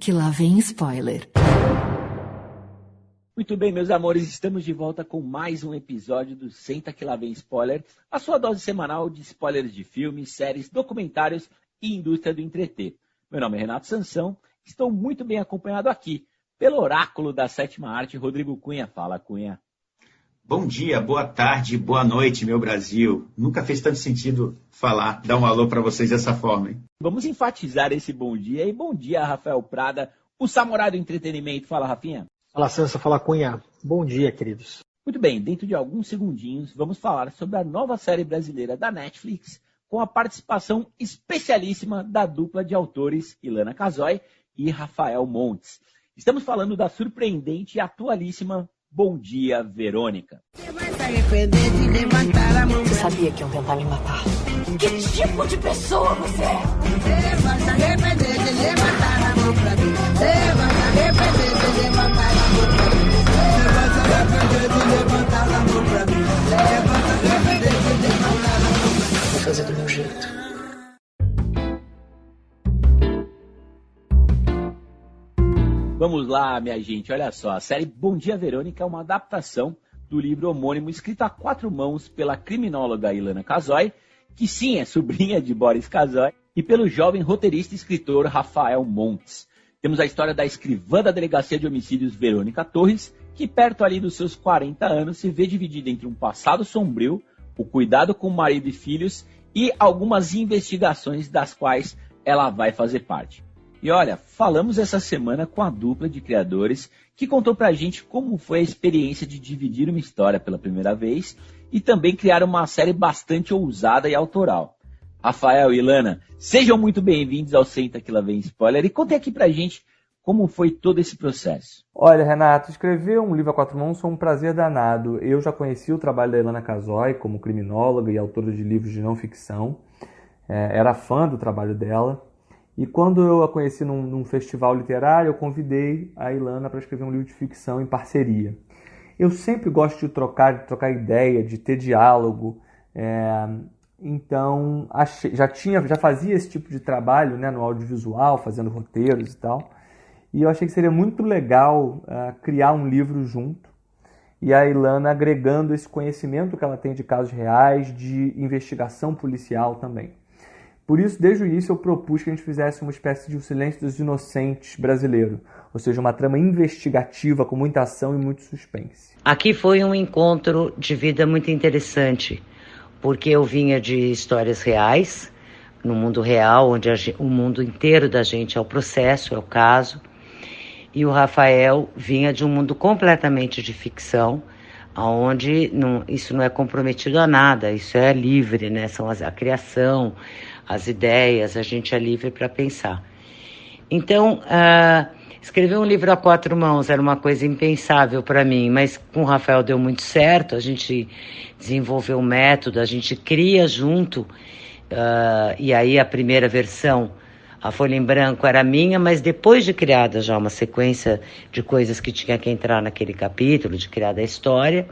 que lá vem spoiler. Muito bem, meus amores, estamos de volta com mais um episódio do Senta que lá vem spoiler, a sua dose semanal de spoilers de filmes, séries, documentários e indústria do entreter. Meu nome é Renato Sansão, estou muito bem acompanhado aqui pelo oráculo da sétima arte, Rodrigo Cunha. Fala, Cunha. Bom dia, boa tarde, boa noite, meu Brasil. Nunca fez tanto sentido dar um alô para vocês dessa forma, hein? Vamos enfatizar esse bom dia. E bom dia, Rafael Prada, o samurai do entretenimento. Fala, Rafinha. Fala, Sansa, fala, Cunha. Bom dia, queridos. Muito bem, dentro de alguns segundinhos, vamos falar sobre a nova série brasileira da Netflix, com a participação especialíssima da dupla de autores Ilana Casoy e Rafael Montes. Estamos falando da surpreendente e atualíssima Bom Dia, Verônica. Você sabia que iam tentar me matar? Que tipo de pessoa você é? Levanta, arrepender de levantar a mão pra mim. Levanta, arrepender de levantar a mão pra mim. Levanta, arrepender de levantar a mão pra mim. Levanta, arrepender de levantar a mão pra mim. Vou fazer do meu jeito. Vamos lá, minha gente, olha só. A série Bom Dia, Verônica é uma adaptação do livro homônimo escrito a quatro mãos pela criminóloga Ilana Casoy, que sim é sobrinha de Boris Casoy, e pelo jovem roteirista e escritor Rafael Montes. Temos a história da escrivã da Delegacia de Homicídios Verônica Torres, que perto ali dos seus 40 anos se vê dividida entre um passado sombrio, o cuidado com o marido e filhos e algumas investigações das quais ela vai fazer parte. E olha, falamos essa semana com a dupla de criadores que contou pra gente como foi a experiência de dividir uma história pela primeira vez e também criar uma série bastante ousada e autoral. Rafael e Ilana, sejam muito bem-vindos ao Senta que lá vem spoiler e contem aqui pra gente como foi todo esse processo. Olha, Renato, escrever um livro a quatro mãos foi um prazer danado. Eu já conheci o trabalho da Ilana Casoy como criminóloga e autora de livros de não ficção. Era fã do trabalho dela. E quando eu a conheci num festival literário, eu convidei a Ilana para escrever um livro de ficção em parceria. Eu sempre gosto de trocar ideia, de ter diálogo. Então, já fazia esse tipo de trabalho, né, no audiovisual, fazendo roteiros e tal. E eu achei que seria muito legal criar um livro junto. E a Ilana agregando esse conhecimento que ela tem de casos reais, de investigação policial também. Por isso, desde o início, eu propus que a gente fizesse uma espécie de O Silêncio dos Inocentes brasileiro. Ou seja, uma trama investigativa com muita ação e muito suspense. Aqui foi um encontro de vida muito interessante, porque eu vinha de histórias reais, no mundo real, onde o mundo inteiro da gente é o processo, é o caso. E o Rafael vinha de um mundo completamente de ficção, onde isso não é comprometido a nada, isso é livre, né? São a criação, as ideias, a gente é livre para pensar. Então, escrever um livro a quatro mãos era uma coisa impensável para mim, mas com o Rafael deu muito certo, a gente desenvolveu um método, a gente cria junto, e aí a primeira versão, a folha em branco era minha, mas depois de criada já uma sequência de coisas que tinha que entrar naquele capítulo, de criada a história,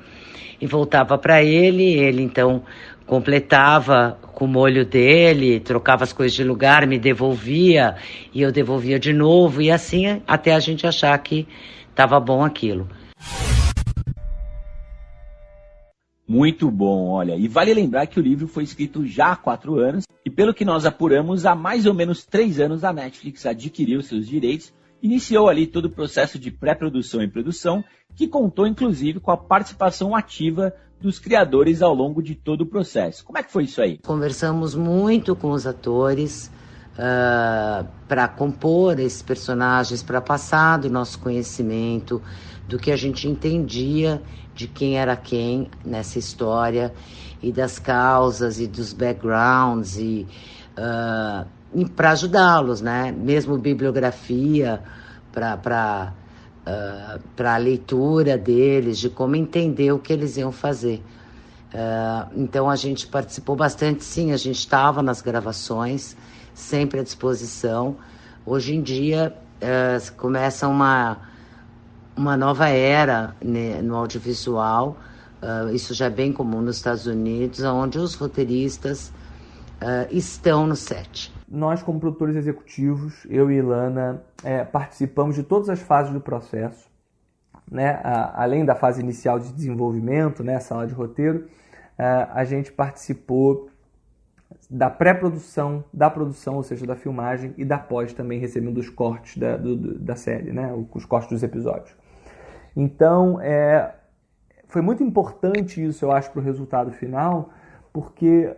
e voltava para ele então completava com o molho dele, trocava as coisas de lugar, me devolvia, e eu devolvia de novo, e assim até a gente achar que estava bom aquilo. Muito bom, olha, e vale lembrar que o livro foi escrito já há 4 anos, e pelo que nós apuramos, há mais ou menos 3 anos a Netflix adquiriu seus direitos, iniciou ali todo o processo de pré-produção e produção, que contou inclusive com a participação ativa dos criadores ao longo de todo o processo. Como é que foi isso aí? Conversamos muito com os atores para compor esses personagens, para passar do nosso conhecimento, do que a gente entendia de quem era quem nessa história, e das causas e dos backgrounds, e para ajudá-los, né? Mesmo bibliografia, para a leitura deles, de como entender o que eles iam fazer. Então a gente participou bastante, sim, a gente estava nas gravações, sempre à disposição. Hoje em dia começa uma nova era, né, no audiovisual. Isso já é bem comum nos Estados Unidos, onde os roteiristas estão no set? Nós, como produtores executivos, eu e Ilana, participamos de todas as fases do processo, né? Além da fase inicial de desenvolvimento, né? Sala de roteiro, a gente participou da pré-produção, da produção, ou seja, da filmagem, e da pós também, recebendo os cortes da série, né? Os cortes dos episódios. Então, foi muito importante isso, eu acho, para o resultado final, porque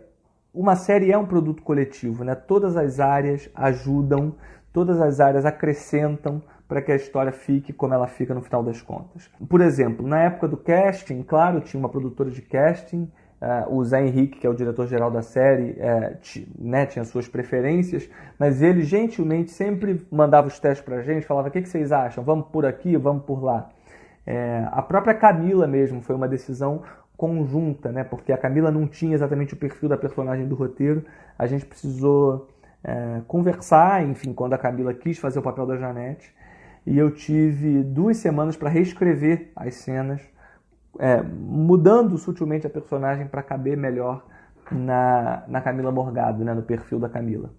uma série é um produto coletivo, né? Todas as áreas ajudam, todas as áreas acrescentam para que a história fique como ela fica no final das contas. Por exemplo, na época do casting, claro, tinha uma produtora de casting, o Zé Henrique, que é o diretor-geral da série, tinha suas preferências, mas ele gentilmente sempre mandava os testes para a gente, falava: o que vocês acham? Vamos por aqui, vamos por lá. A própria Camila mesmo foi uma decisão conjunta, né? Porque a Camila não tinha exatamente o perfil da personagem do roteiro, a gente precisou conversar, enfim, quando a Camila quis fazer o papel da Janete, e eu tive 2 semanas para reescrever as cenas, mudando sutilmente a personagem para caber melhor na Camila Morgado, né? No perfil da Camila.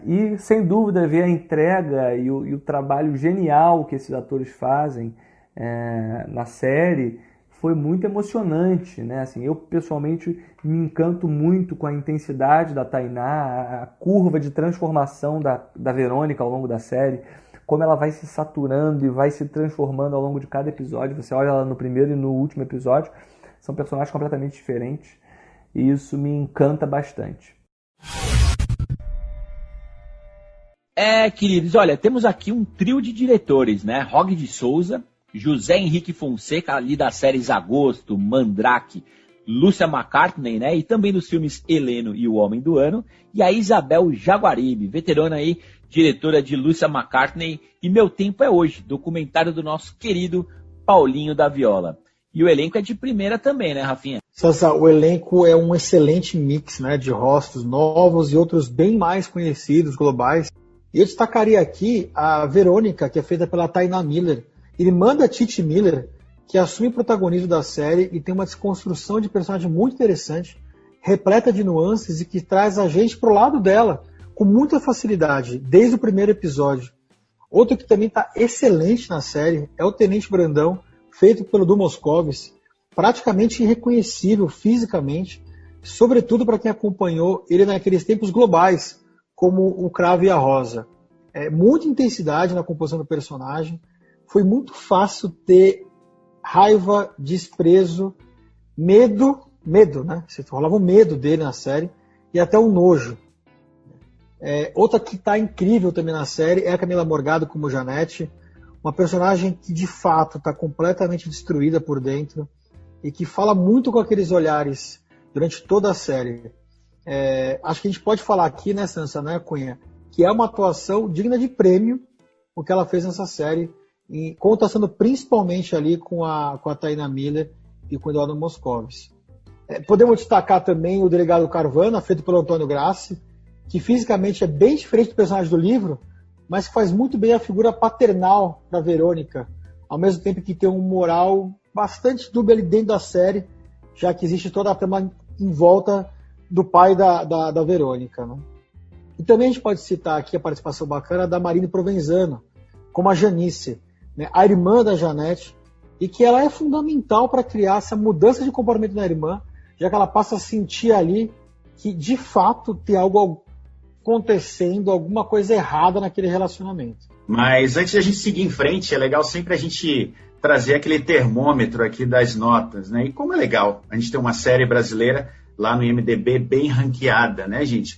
E, sem dúvida, ver a entrega e o trabalho genial que esses atores fazem na série foi muito emocionante, né? Assim, eu, pessoalmente, me encanto muito com a intensidade da Tainá, a curva de transformação da Verônica ao longo da série, como ela vai se saturando e vai se transformando ao longo de cada episódio. Você olha ela no primeiro e no último episódio, são personagens completamente diferentes, e isso me encanta bastante. Queridos, olha, temos aqui um trio de diretores, né? Rogue de Souza, José Henrique Fonseca, ali das séries Agosto, Mandrake, Lúcia McCartney, né? E também dos filmes Heleno e O Homem do Ano, e a Isabel Jaguaribe, veterana aí, diretora de Lúcia McCartney e Meu Tempo é Hoje, documentário do nosso querido Paulinho da Viola. E o elenco é de primeira também, né, Rafinha? César, o elenco é um excelente mix, né, de rostos novos e outros bem mais conhecidos, globais. E eu destacaria aqui a Verônica, que é feita pela Tainá Miller, irmã da Titi Miller, que assume o protagonismo da série e tem uma desconstrução de personagem muito interessante, repleta de nuances e que traz a gente pro lado dela com muita facilidade, desde o primeiro episódio. Outro que também está excelente na série é o Tenente Brandão, feito pelo Du Moscovis, praticamente irreconhecível fisicamente, sobretudo para quem acompanhou ele naqueles tempos globais, como o Cravo e a Rosa. Muita intensidade na composição do personagem, foi muito fácil ter raiva, desprezo, medo, né? Você rolava o medo dele na série, e até o nojo. Outra que está incrível também na série é a Camila Morgado como Janete, uma personagem que de fato está completamente destruída por dentro e que fala muito com aqueles olhares durante toda a série. Acho que a gente pode falar aqui, né, Sansa, né, Cunha, que é uma atuação digna de prêmio o que ela fez nessa série, e contrastando principalmente ali com a Tainá Miller e com o Eduardo Moscovis. Podemos destacar também o Delegado Carvana, feito pelo Antônio Grassi, que fisicamente é bem diferente do personagem do livro, mas que faz muito bem a figura paternal da Verônica, ao mesmo tempo que tem um moral bastante dúbio ali dentro da série, já que existe toda a trama em volta do pai da Verônica, né? E também a gente pode citar aqui a participação bacana da Marine Provenzano, como a Janice, né, a irmã da Janete, e que ela é fundamental para criar essa mudança de comportamento da irmã, já que ela passa a sentir ali que de fato tem algo acontecendo, alguma coisa errada naquele relacionamento. Mas antes de a gente seguir em frente, é legal sempre a gente trazer aquele termômetro aqui das notas, né? E como é legal a gente ter uma série brasileira lá no IMDb bem ranqueada, né, gente?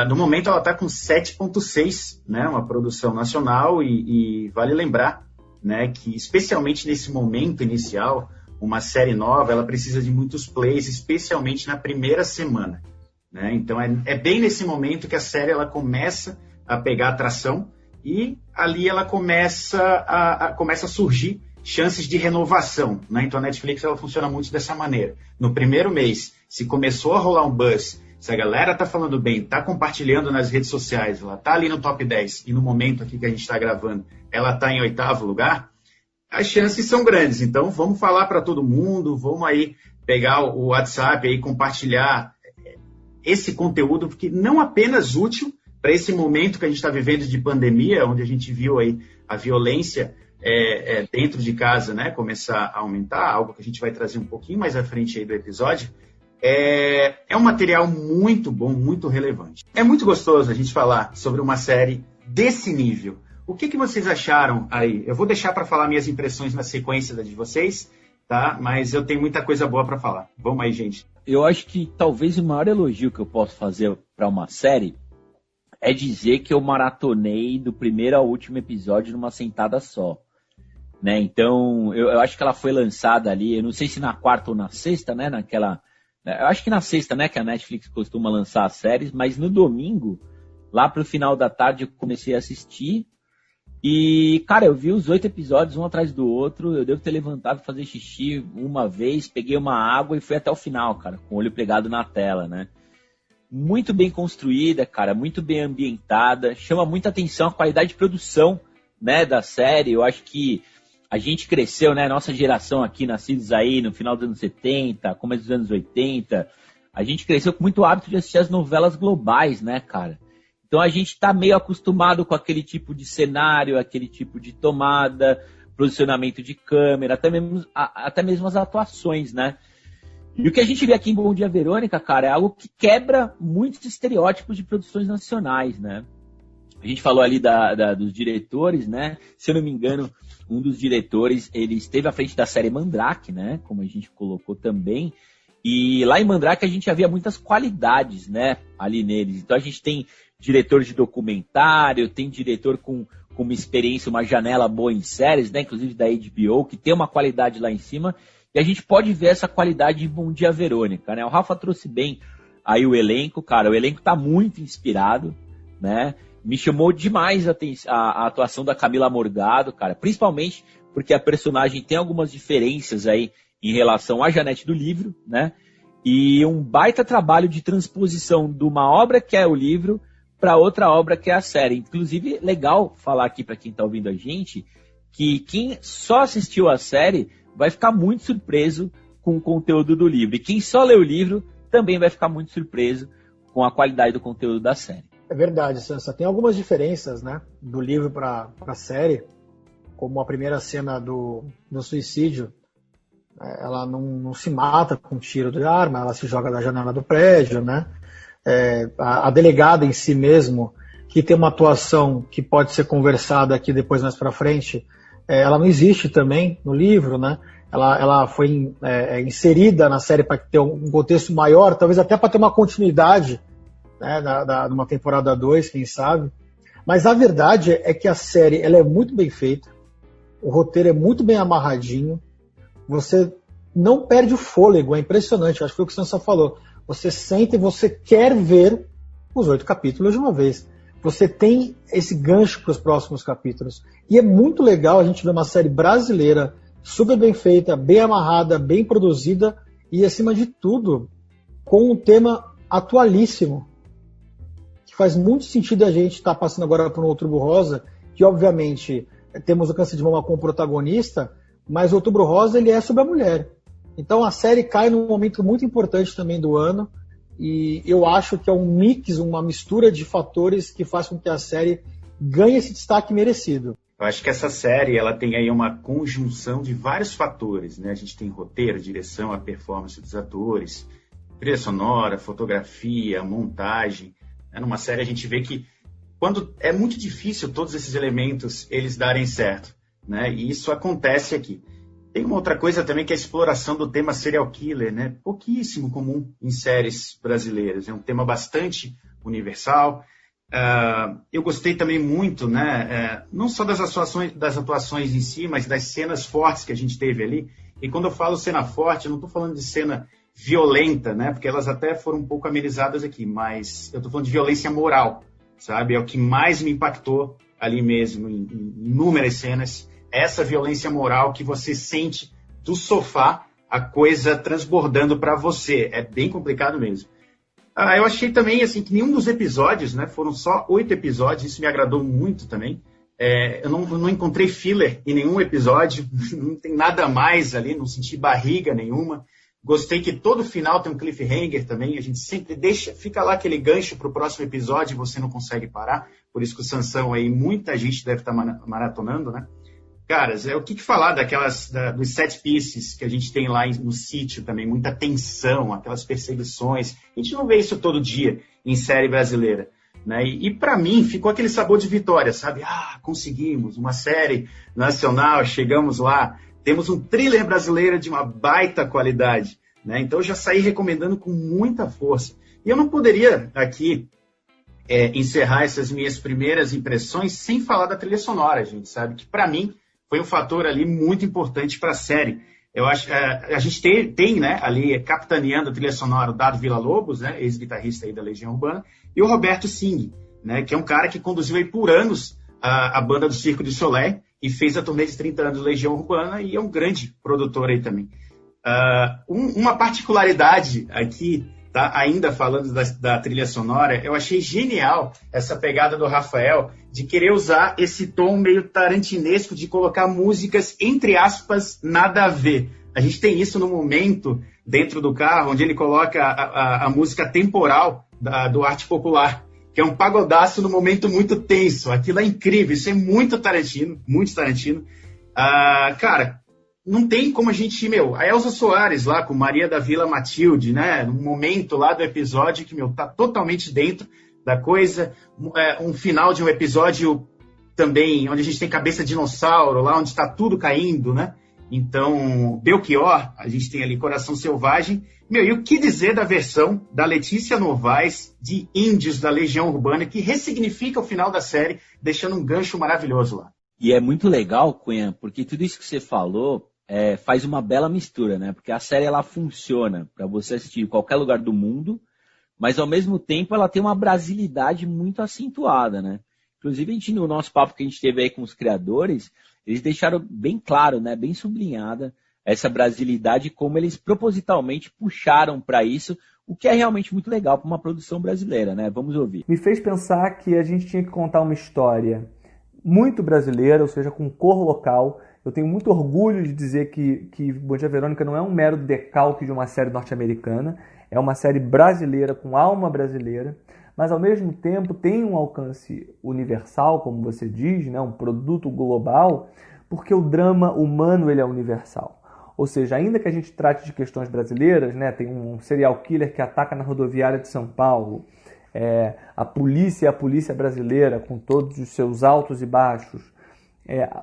No momento ela está com 7.6, né? Uma produção nacional, e vale lembrar, né, que especialmente nesse momento inicial, uma série nova, ela precisa de muitos plays, especialmente na primeira semana, né? Então é bem nesse momento que a série ela começa a pegar atração, e ali ela começa a surgir chances de renovação, né? Então a Netflix ela funciona muito dessa maneira. No primeiro mês, se começou a rolar um buzz, se a galera tá falando bem, tá compartilhando nas redes sociais, ela tá ali no top 10, e no momento aqui que a gente está gravando, ela tá em 8º lugar, as chances são grandes. Então vamos falar para todo mundo, vamos aí pegar o WhatsApp e compartilhar esse conteúdo, porque não apenas útil para esse momento que a gente está vivendo de pandemia, onde a gente viu aí a violência dentro de casa, né, começar a aumentar, algo que a gente vai trazer um pouquinho mais à frente aí do episódio, é um material muito bom, muito relevante. É muito gostoso a gente falar sobre uma série desse nível. O que vocês acharam aí? Eu vou deixar para falar minhas impressões na sequência da de vocês, tá? Mas eu tenho muita coisa boa para falar. Vamos aí, gente. Eu acho que talvez o maior elogio que eu posso fazer para uma série é dizer que eu maratonei do primeiro ao último episódio numa sentada só. Né? Então, eu acho que ela foi lançada ali, eu não sei se na quarta ou na sexta, né? Eu acho que na sexta, né? Que a Netflix costuma lançar as séries, mas no domingo, lá pro final da tarde, eu comecei a assistir. E, cara, eu vi os 8 episódios, um atrás do outro. Eu devo ter levantado, fazer xixi uma vez, peguei uma água e fui até o final, cara, com o olho pregado na tela, né? Muito bem construída, cara, muito bem ambientada. Chama muita atenção a qualidade de produção, né, da série. Eu acho que a gente cresceu, né, nossa geração aqui, nascidos aí no final dos anos 70, começo dos anos 80. A gente cresceu com muito hábito de assistir as novelas globais, né, cara? Então a gente está meio acostumado com aquele tipo de cenário, aquele tipo de tomada, posicionamento de câmera, até mesmo as atuações, né? E o que a gente vê aqui em Bom Dia Verônica, cara, é algo que quebra muitos estereótipos de produções nacionais, né? A gente falou ali dos diretores, né? Se eu não me engano, um dos diretores, ele esteve à frente da série Mandrake, né? Como a gente colocou também. E lá em Mandrake a gente havia muitas qualidades, né? Ali neles. Então a gente tem diretor de documentário, tem diretor com uma experiência, uma janela boa em séries, né? Inclusive da HBO, que tem uma qualidade lá em cima. E a gente pode ver essa qualidade em Bom Dia Verônica, né? O Rafa trouxe bem aí o elenco, cara. O elenco tá muito inspirado, né? Me chamou demais a atuação da Camila Morgado, cara. Principalmente porque a personagem tem algumas diferenças aí em relação à Janete do livro, né? E um baita trabalho de transposição de uma obra que é o livro para outra obra que é a série. Inclusive, legal falar aqui para quem está ouvindo a gente, que quem só assistiu a série vai ficar muito surpreso com o conteúdo do livro. E quem só lê o livro também vai ficar muito surpreso com a qualidade do conteúdo da série. É verdade, Sansa. Tem algumas diferenças, né, do livro para a série, como a primeira cena do suicídio. Ela não se mata com um tiro de arma, ela se joga da janela do prédio, né? A delegada em si mesmo, que tem uma atuação que pode ser conversada aqui depois mais para frente, ela não existe também no livro, né? Ela foi inserida na série para ter um contexto maior, talvez até para ter uma continuidade, né, numa temporada 2, quem sabe. Mas a verdade é que a série ela é muito bem feita, o roteiro é muito bem amarradinho, você não perde o fôlego, é impressionante, acho que foi o que o Sansa falou. Você sente e você quer ver os 8 capítulos de uma vez. Você tem esse gancho para os próximos capítulos. E é muito legal a gente ver uma série brasileira super bem feita, bem amarrada, bem produzida e, acima de tudo, com um tema atualíssimo. Que faz muito sentido a gente estar passando agora para um Outubro Rosa, que, obviamente, temos o Câncer de Mama como protagonista, mas o Outubro Rosa ele é sobre a mulher. Então a série cai num momento muito importante também do ano e eu acho que é um mix, uma mistura de fatores que faz com que a série ganhe esse destaque merecido. Eu acho que essa série ela tem aí uma conjunção de vários fatores, né? A gente tem roteiro, direção, a performance dos atores, trilha sonora, fotografia, montagem. Numa série a gente vê que quando é muito difícil todos esses elementos eles darem certo, né? E isso acontece aqui. Tem uma outra coisa também que é a exploração do tema serial killer, né? Pouquíssimo comum em séries brasileiras. É um tema bastante universal. Eu gostei também muito, né? Não só das atuações em si, mas das cenas fortes que a gente teve ali. E quando eu falo cena forte, eu não estou falando de cena violenta, né? Porque elas até foram um pouco amenizadas aqui, mas eu estou falando de violência moral, sabe? É o que mais me impactou ali mesmo, em inúmeras cenas. Essa violência moral que você sente do sofá, a coisa transbordando para você. É bem complicado mesmo. Eu achei também assim, que nenhum dos episódios, né, foram só 8 episódios, isso me agradou muito também. Eu não encontrei filler em nenhum episódio, não tem nada mais ali, não senti barriga nenhuma, Gostei que todo final tem um cliffhanger também. A gente sempre fica lá aquele gancho para o próximo episódio e você não consegue parar. Por isso que o Sansão aí, muita gente deve estar maratonando, né? Caras, o que falar dos set pieces que a gente tem lá no sítio também, muita tensão, aquelas perseguições. A gente não vê isso todo dia em série brasileira, né? E para mim ficou aquele sabor de vitória, sabe? Conseguimos uma série nacional, chegamos lá, temos um thriller brasileiro de uma baita qualidade, né? Então eu já saí recomendando com muita força. E eu não poderia aqui encerrar essas minhas primeiras impressões sem falar da trilha sonora, gente, sabe? Que para mim foi um fator ali muito importante para a série. Eu acho a gente tem, né, ali capitaneando a trilha sonora o Dado Villa-Lobos, né, ex-guitarrista aí da Legião Urbana, e o Roberto Singh, né, que é um cara que conduziu aí por anos a banda do Circo du Soleil e fez a turnê de 30 anos da Legião Urbana e é um grande produtor aí também. Uma particularidade aqui, tá, ainda falando da trilha sonora, eu achei genial essa pegada do Rafael de querer usar esse tom meio tarantinesco de colocar músicas, entre aspas, nada a ver. A gente tem isso no momento dentro do carro, onde ele coloca a música temporal do Arte Popular, que é um pagodaço no momento muito tenso. Aquilo é incrível, isso é muito Tarantino, muito Tarantino. Cara, não tem como a gente... a Elza Soares lá com Maria da Vila Matilde, né? No momento lá do episódio que, tá totalmente dentro da coisa. Um final de um episódio também onde a gente tem cabeça de dinossauro, lá onde está tudo caindo, né? Então, Belchior, a gente tem ali Coração Selvagem. E o que dizer da versão da Letícia Novaes de Índios da Legião Urbana, que ressignifica o final da série, deixando um gancho maravilhoso lá. E é muito legal, Cunha, porque tudo isso que você falou faz uma bela mistura, né? Porque a série ela funciona para você assistir em qualquer lugar do mundo, mas ao mesmo tempo ela tem uma brasilidade muito acentuada, né? Inclusive, no nosso papo que a gente teve aí com os criadores, eles deixaram bem claro, né? Bem sublinhada essa brasilidade, como eles propositalmente puxaram para isso, o que é realmente muito legal para uma produção brasileira, né? Vamos ouvir. Me fez pensar que a gente tinha que contar uma história muito brasileira, ou seja, com cor local. Eu tenho muito orgulho de dizer que Bom Dia Verônica não é um mero decalque de uma série norte-americana, é uma série brasileira, com alma brasileira, mas ao mesmo tempo tem um alcance universal, como você diz, né? Um produto global, porque o drama humano ele é universal. Ou seja, ainda que a gente trate de questões brasileiras, né? Tem um serial killer que ataca na rodoviária de São Paulo, a polícia é a polícia brasileira, com todos os seus altos e baixos.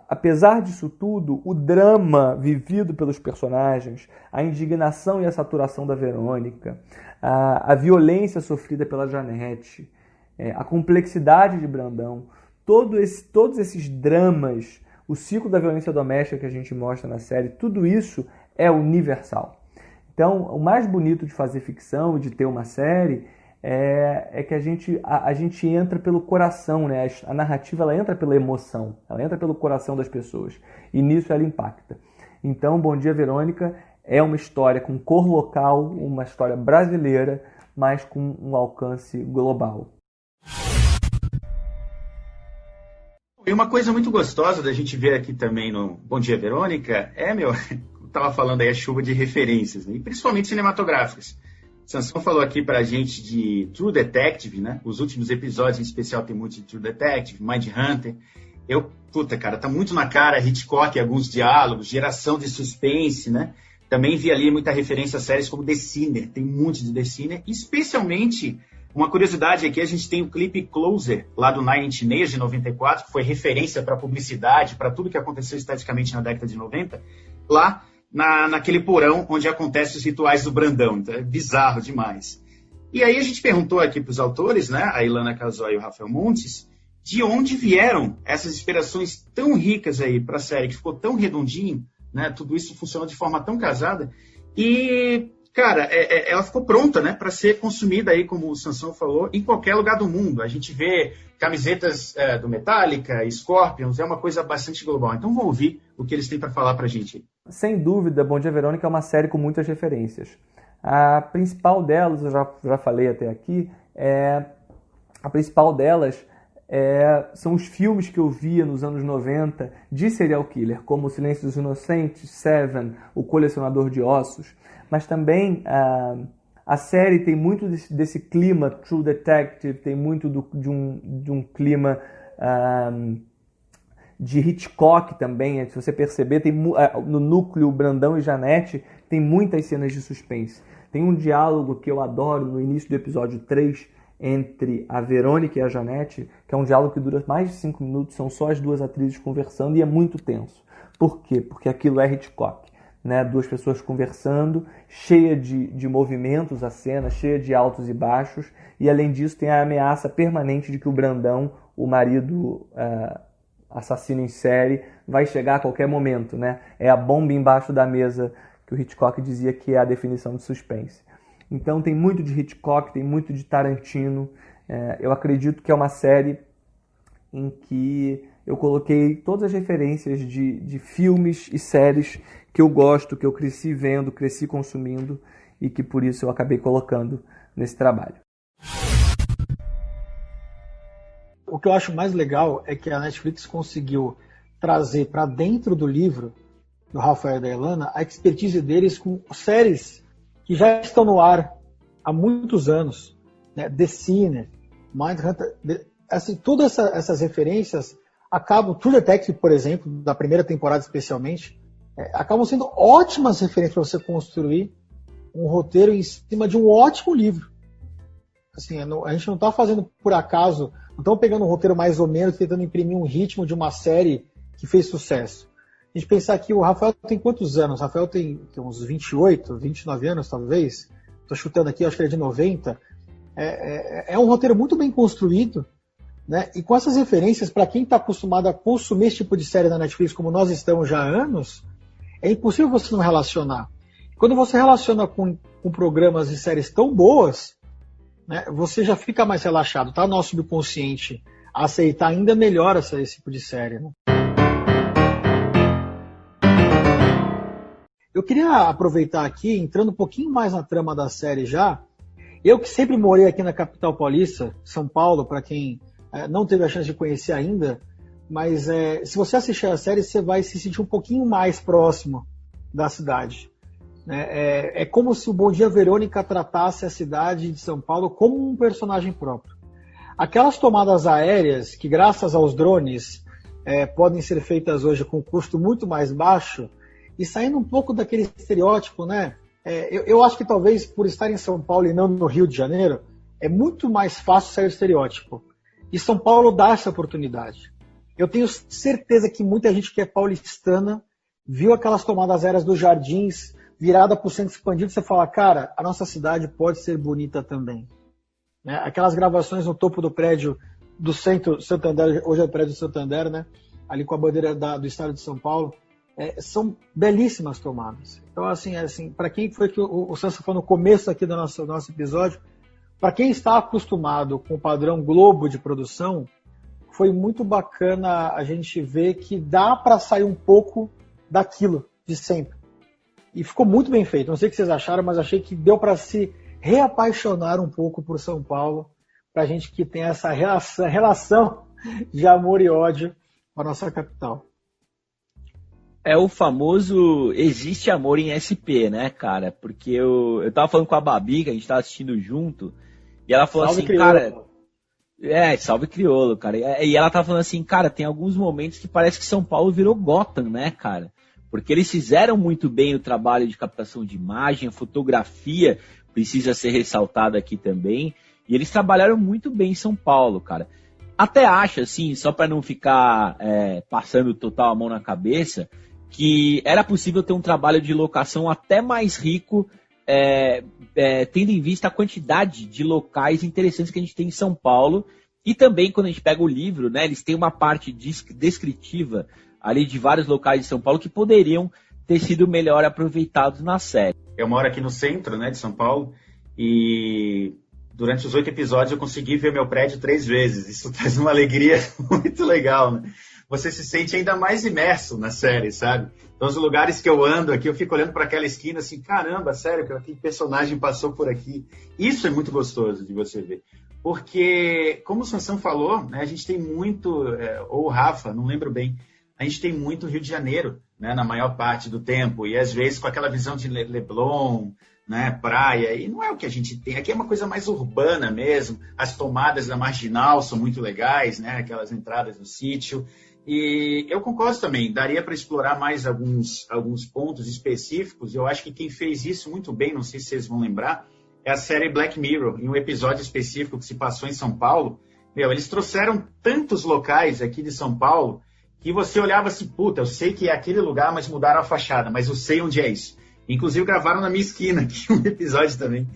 Apesar disso tudo, o drama vivido pelos personagens, a indignação e a saturação da Verônica, a violência sofrida pela Janete, a complexidade de Brandão, todos esses dramas, o ciclo da violência doméstica que a gente mostra na série, tudo isso é universal. Então, o mais bonito de fazer ficção e de ter uma série é que a gente entra pelo coração, né? A narrativa ela entra pela emoção, ela entra pelo coração das pessoas e nisso ela impacta. Então, Bom Dia Verônica é uma história com cor local, uma história brasileira, mas com um alcance global. E uma coisa muito gostosa da gente ver aqui também no Bom Dia Verônica eu estava falando aí, a chuva de referências, né? E principalmente cinematográficas. Sansão falou aqui pra gente de True Detective, né? Os últimos episódios em especial tem muito de True Detective, Mindhunter. Cara, tá muito na cara Hitchcock, alguns diálogos, geração de suspense, né? Também vi ali muita referência a séries como The Sinner, tem um monte de The Sinner, especialmente, uma curiosidade aqui, a gente tem o clipe Closer, lá do Nine Inch Nails, de 94, que foi referência para publicidade, para tudo que aconteceu esteticamente na década de 90, lá naquele porão onde acontecem os rituais do Brandão. Então é bizarro demais. E aí a gente perguntou aqui para os autores, né, a Ilana Casoy e o Rafael Montes, de onde vieram essas inspirações tão ricas aí para a série, que ficou tão redondinho, né, tudo isso funcionou de forma tão casada. E, cara, ela ficou pronta, né, para ser consumida aí, como o Sansão falou, em qualquer lugar do mundo. A gente vê camisetas do Metallica, Scorpions, é uma coisa bastante global. Então vamos ouvir o que eles têm para falar para a gente. Sem dúvida, Bom Dia Verônica é uma série com muitas referências. A principal delas, eu já falei até aqui, a principal delas são os filmes que eu via nos anos 90 de serial killer, como O Silêncio dos Inocentes, Seven, O Colecionador de Ossos, mas também a série tem muito desse clima True Detective, tem muito de um clima de Hitchcock também. Se você perceber, tem, no núcleo Brandão e Janete tem muitas cenas de suspense. Tem um diálogo que eu adoro no início do episódio 3 entre a Verônica e a Janete, que é um diálogo que dura mais de 5 minutos, são só as duas atrizes conversando e é muito tenso. Por quê? Porque aquilo é Hitchcock, né? Duas pessoas conversando, cheia de movimentos a cena, cheia de altos e baixos, e além disso tem a ameaça permanente de que o Brandão, o marido assassino em série, vai chegar a qualquer momento, né? É a bomba embaixo da mesa que o Hitchcock dizia que é a definição de suspense. Então tem muito de Hitchcock, tem muito de Tarantino. Eu acredito que é uma série em que eu coloquei todas as referências de filmes e séries que eu gosto, que eu cresci vendo, cresci consumindo e que por isso eu acabei colocando nesse trabalho. O que eu acho mais legal é que a Netflix conseguiu trazer para dentro do livro do Rafael e da Ilana a expertise deles com séries que já estão no ar há muitos anos, né? The Sinner, Mindhunter, assim, todas essas referências acabam, True Detective, por exemplo, da primeira temporada especialmente, acabam sendo ótimas referências para você construir um roteiro em cima de um ótimo livro. Assim, a gente não está fazendo por acaso, não estamos pegando um roteiro mais ou menos, tentando imprimir um ritmo de uma série que fez sucesso. A gente pensar que o Rafael tem quantos anos? O Rafael tem uns 28, 29 anos, talvez. Estou chutando aqui, acho que ele é de 90. É um roteiro muito bem construído, né? E com essas referências, para quem está acostumado a consumir esse tipo de série na Netflix, como nós estamos já há anos, é impossível você não relacionar. Quando você relaciona com programas e séries tão boas, né, você já fica mais relaxado. Tá? Nosso subconsciente a aceitar ainda melhor esse tipo de série, né? Eu queria aproveitar aqui, entrando um pouquinho mais na trama da série já. Eu que sempre morei aqui na capital paulista, São Paulo, para quem não teve a chance de conhecer ainda, mas se você assistir a série, você vai se sentir um pouquinho mais próximo da cidade. É como se o Bom Dia Verônica tratasse a cidade de São Paulo como um personagem próprio. Aquelas tomadas aéreas, que graças aos drones podem ser feitas hoje com custo muito mais baixo, e saindo um pouco daquele estereótipo, né? Eu acho que talvez por estar em São Paulo e não no Rio de Janeiro, é muito mais fácil sair do estereótipo. E São Paulo dá essa oportunidade. Eu tenho certeza que muita gente que é paulistana viu aquelas tomadas aéreas dos Jardins virada para o centro expandido e você fala, cara, a nossa cidade pode ser bonita também. Né? Aquelas gravações no topo do prédio do centro Santander, hoje é o prédio Santander, né? Ali com a bandeira do estado de São Paulo, são belíssimas tomadas. Então, assim para quem foi que o Sansa falou no começo aqui do nosso episódio, para quem está acostumado com o padrão Globo de produção, foi muito bacana a gente ver que dá para sair um pouco daquilo de sempre. E ficou muito bem feito. Não sei o que vocês acharam, mas achei que deu para se reapaixonar um pouco por São Paulo, para a gente que tem essa relação de amor e ódio com a nossa capital. É o famoso existe amor em SP, né, cara? Porque eu tava falando com a Babi, que a gente tava assistindo junto, e ela falou salve assim, crioulo. Cara... salve crioulo, cara. E ela tava falando assim, cara, tem alguns momentos que parece que São Paulo virou Gotham, né, cara? Porque eles fizeram muito bem o trabalho de captação de imagem, a fotografia precisa ser ressaltada aqui também, e eles trabalharam muito bem em São Paulo, cara. Até acho, assim, só para não ficar passando total a mão na cabeça, que era possível ter um trabalho de locação até mais rico, tendo em vista a quantidade de locais interessantes que a gente tem em São Paulo. E também, quando a gente pega o livro, né, eles têm uma parte descritiva ali de vários locais de São Paulo que poderiam ter sido melhor aproveitados na série. Eu moro aqui no centro, né, de São Paulo, e durante os 8 episódios eu consegui ver meu prédio 3 vezes. Isso traz uma alegria muito legal, né? Você se sente ainda mais imerso na série, sabe? Então, os lugares que eu ando aqui, eu fico olhando para aquela esquina assim, caramba, sério, que personagem passou por aqui. Isso é muito gostoso de você ver. porque, como o Sansão falou, né, a gente tem muito, ou o Rafa, não lembro bem, a gente tem muito Rio de Janeiro, né, na maior parte do tempo, e às vezes com aquela visão de Leblon, né, praia, e não é o que a gente tem. Aqui é uma coisa mais urbana mesmo, as tomadas da Marginal são muito legais, né, aquelas entradas no sítio, e eu concordo também, daria para explorar mais alguns pontos específicos. Eu acho que quem fez isso muito bem, não sei se vocês vão lembrar, é a série Black Mirror, em um episódio específico que se passou em São Paulo. Eles trouxeram tantos locais aqui de São Paulo que você olhava assim, puta, eu sei que é aquele lugar, mas mudaram a fachada, mas eu sei onde é isso. Inclusive gravaram na minha esquina aqui um episódio também.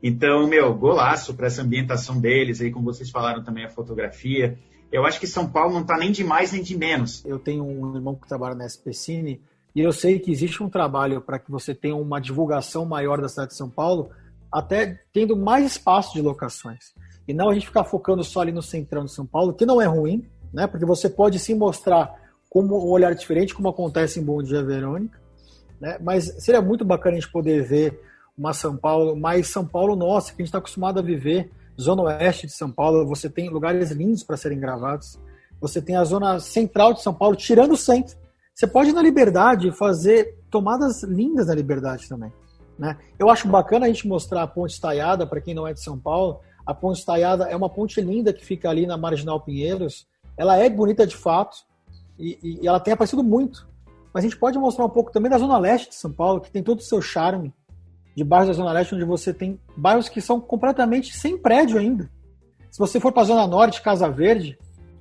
Então, golaço para essa ambientação deles, aí como vocês falaram também a fotografia. Eu acho que São Paulo não está nem de mais nem de menos. Eu tenho um irmão que trabalha na SPCine e eu sei que existe um trabalho para que você tenha uma divulgação maior da cidade de São Paulo, até tendo mais espaço de locações. E não a gente ficar focando só ali no centrão de São Paulo, que não é ruim, né? Porque você pode sim mostrar como um olhar diferente, como acontece em Bom Dia Verônica, né? Mas seria muito bacana a gente poder ver uma São Paulo, mais São Paulo nossa, que a gente está acostumado a viver. Zona Oeste de São Paulo, você tem lugares lindos para serem gravados. Você tem a zona central de São Paulo, tirando o centro. Você pode ir na Liberdade fazer tomadas lindas na Liberdade também, né? Eu acho bacana a gente mostrar a Ponte Estaiada, para quem não é de São Paulo. A Ponte Estaiada é uma ponte linda que fica ali na Marginal Pinheiros. Ela é bonita de fato e ela tem aparecido muito. Mas a gente pode mostrar um pouco também da Zona Leste de São Paulo, que tem todo o seu charme, de bairros da Zona Leste, onde você tem bairros que são completamente sem prédio ainda. Se você for para a Zona Norte, Casa Verde,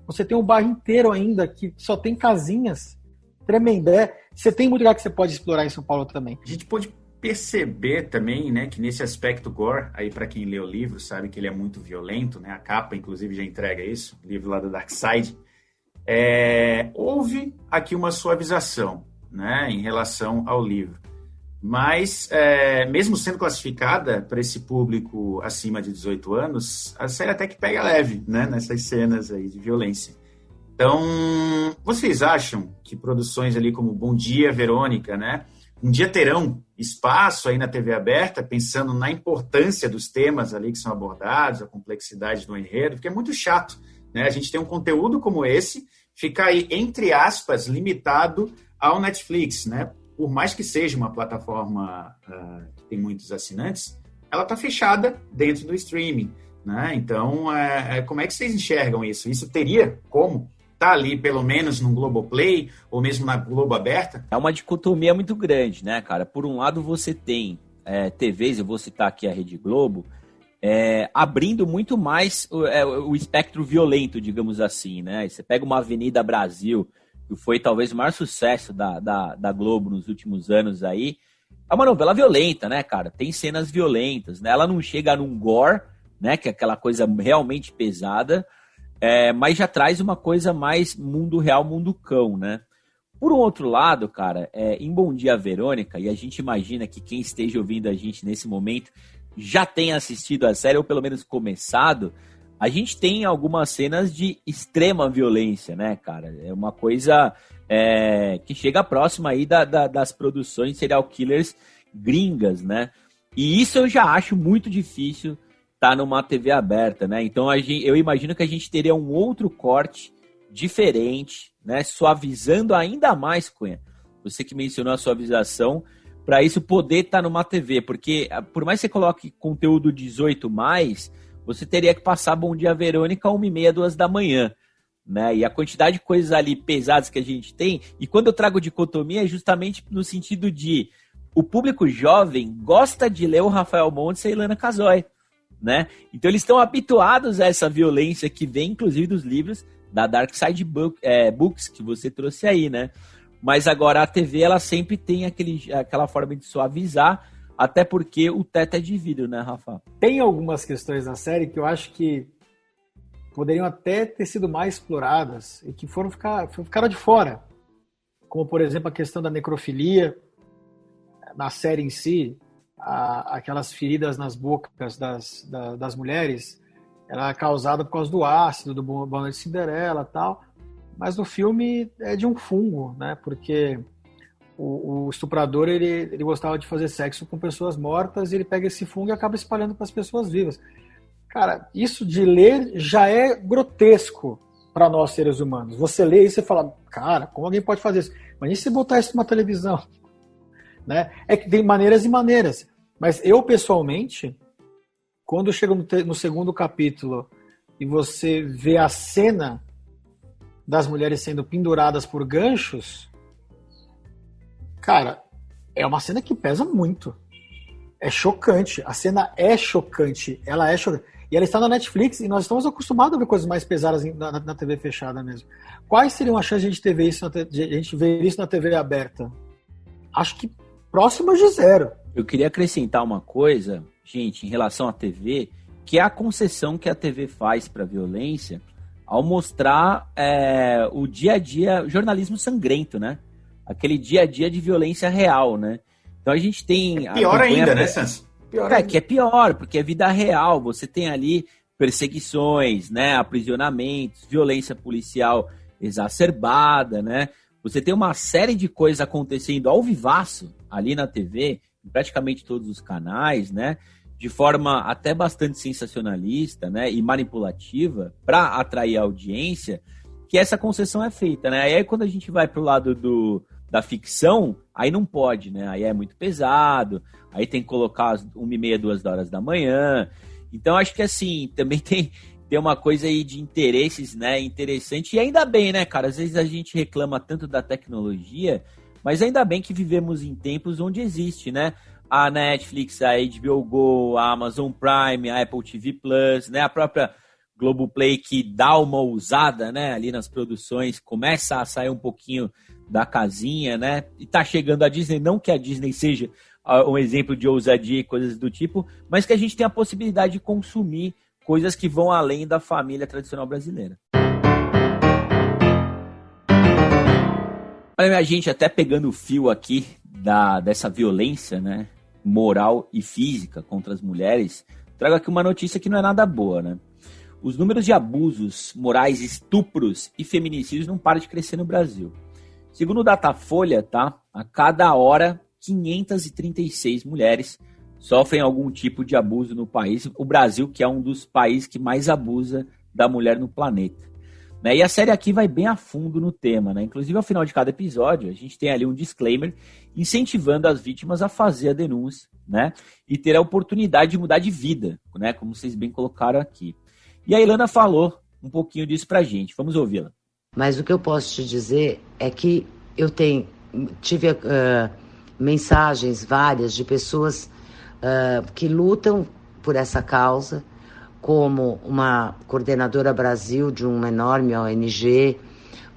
você tem um bairro inteiro ainda que só tem casinhas. Tremembé. Você tem muito lugar que você pode explorar em São Paulo também. A gente pode perceber também, né, que nesse aspecto gore, aí para quem lê o livro sabe que ele é muito violento, né? A capa, inclusive, já entrega isso, o livro lá da Dark Side. Houve aqui uma suavização, né, em relação ao livro. Mas, mesmo sendo classificada para esse público acima de 18 anos, a série até que pega leve, né, nessas cenas aí de violência. Então, vocês acham que produções ali como Bom Dia, Verônica, né, um dia terão espaço aí na TV aberta, pensando na importância dos temas ali que são abordados, a complexidade do enredo, porque é muito chato, né, a gente tem um conteúdo como esse, ficar aí, entre aspas, limitado ao Netflix, né? Por mais que seja uma plataforma que tem muitos assinantes, ela está fechada dentro do streaming, né? Então, como é que vocês enxergam isso? Isso teria como estar ali, pelo menos, no Globoplay ou mesmo na Globo Aberta? É uma dicotomia muito grande, né, cara? Por um lado, você tem TVs, eu vou citar aqui a Rede Globo, abrindo muito mais o espectro violento, digamos assim, né? Você pega uma Avenida Brasil, que foi talvez o maior sucesso da Globo nos últimos anos aí, é uma novela violenta, né, cara? Tem cenas violentas, né? Ela não chega num gore, né, que é aquela coisa realmente pesada, mas já traz uma coisa mais mundo real, mundo cão, né? Por um outro lado, cara, em Bom Dia Verônica, e a gente imagina que quem esteja ouvindo a gente nesse momento já tenha assistido a série, ou pelo menos começado, a gente tem algumas cenas de extrema violência, né, cara? É uma coisa que chega próxima aí das produções serial killers gringas, né? E isso eu já acho muito difícil estar numa TV aberta, né? Então eu imagino que a gente teria um outro corte diferente, né? Suavizando ainda mais, Cunha. Você que mencionou a suavização, para isso poder estar numa TV, porque por mais que você coloque conteúdo 18+, você teria que passar Bom Dia Verônica 1h30, 2 da manhã, né? E a quantidade de coisas ali pesadas que a gente tem, e quando eu trago dicotomia é justamente no sentido de o público jovem gosta de ler o Rafael Montes e a Ilana Casoy, né? Então eles estão habituados a essa violência que vem, inclusive, dos livros da Dark Side Books que você trouxe aí, né? Mas agora a TV, ela sempre tem aquela forma de suavizar, até porque o teto é de vidro, né, Rafa? Tem algumas questões na série que eu acho que poderiam até ter sido mais exploradas e que ficaram de fora. Como, por exemplo, a questão da necrofilia na série em si, aquelas feridas nas bocas das mulheres, ela é causada por causa do ácido, do Boa Noite Cinderela e tal. Mas no filme é de um fungo, né? Porque o estuprador, ele gostava de fazer sexo com pessoas mortas e ele pega esse fungo e acaba espalhando para as pessoas vivas. Cara, isso de ler já é grotesco para nós seres humanos. Você lê isso e fala, cara, como alguém pode fazer isso? Imagina se botar isso numa televisão. Né? É que tem maneiras e maneiras. Mas eu, pessoalmente, quando eu chego no segundo capítulo e você vê a cena das mulheres sendo penduradas por ganchos, cara, é uma cena que pesa muito. É chocante. A cena é chocante. Ela é chocante. E ela está na Netflix e nós estamos acostumados a ver coisas mais pesadas na TV fechada mesmo. Quais seriam as chances de a gente ver isso na TV aberta? Acho que próximas de zero. Eu queria acrescentar uma coisa, gente, em relação à TV, que é a concessão que a TV faz para a violência ao mostrar o dia a dia, jornalismo sangrento, né? Aquele dia a dia de violência real, né? Então a gente tem... Pior ainda, né, Sans? Que é pior, porque é vida real. Você tem ali perseguições, né, aprisionamentos, violência policial exacerbada, né? Você tem uma série de coisas acontecendo ao vivaço ali na TV, em praticamente todos os canais, né? De forma até bastante sensacionalista, né, e manipulativa para atrair a audiência, que essa concessão é feita, né? E aí quando a gente vai pro lado da ficção, aí não pode, né? Aí é muito pesado, aí tem que colocar às 1h30, 2 horas da manhã. Então acho que assim, também tem uma coisa aí de interesses, né, interessante. E ainda bem, né, cara? Às vezes a gente reclama tanto da tecnologia, mas ainda bem que vivemos em tempos onde existe, né? A Netflix, a HBO Go, a Amazon Prime, a Apple TV Plus, né? A própria Globoplay que dá uma ousada, né, ali nas produções, começa a sair um pouquinho da casinha, né? E tá chegando a Disney, não que a Disney seja um exemplo de ousadia e coisas do tipo, mas que a gente tem a possibilidade de consumir coisas que vão além da família tradicional brasileira. Olha, minha gente, até pegando o fio aqui dessa violência, né, moral e física contra as mulheres, trago aqui uma notícia que não é nada boa, né? Os números de abusos morais, estupros e feminicídios não param de crescer no Brasil. Segundo o Datafolha, tá? A cada hora, 536 mulheres sofrem algum tipo de abuso no país. O Brasil, que é um dos países que mais abusa da mulher no planeta. Né? E a série aqui vai bem a fundo no tema, né? Inclusive, ao final de cada episódio, a gente tem ali um disclaimer incentivando as vítimas a fazer a denúncia, né? E ter a oportunidade de mudar de vida, né? Como vocês bem colocaram aqui. E a Ilana falou um pouquinho disso pra gente. Vamos ouvi-la. Mas o que eu posso te dizer é que eu tive mensagens várias de pessoas que lutam por essa causa, como uma coordenadora Brasil de uma enorme ONG,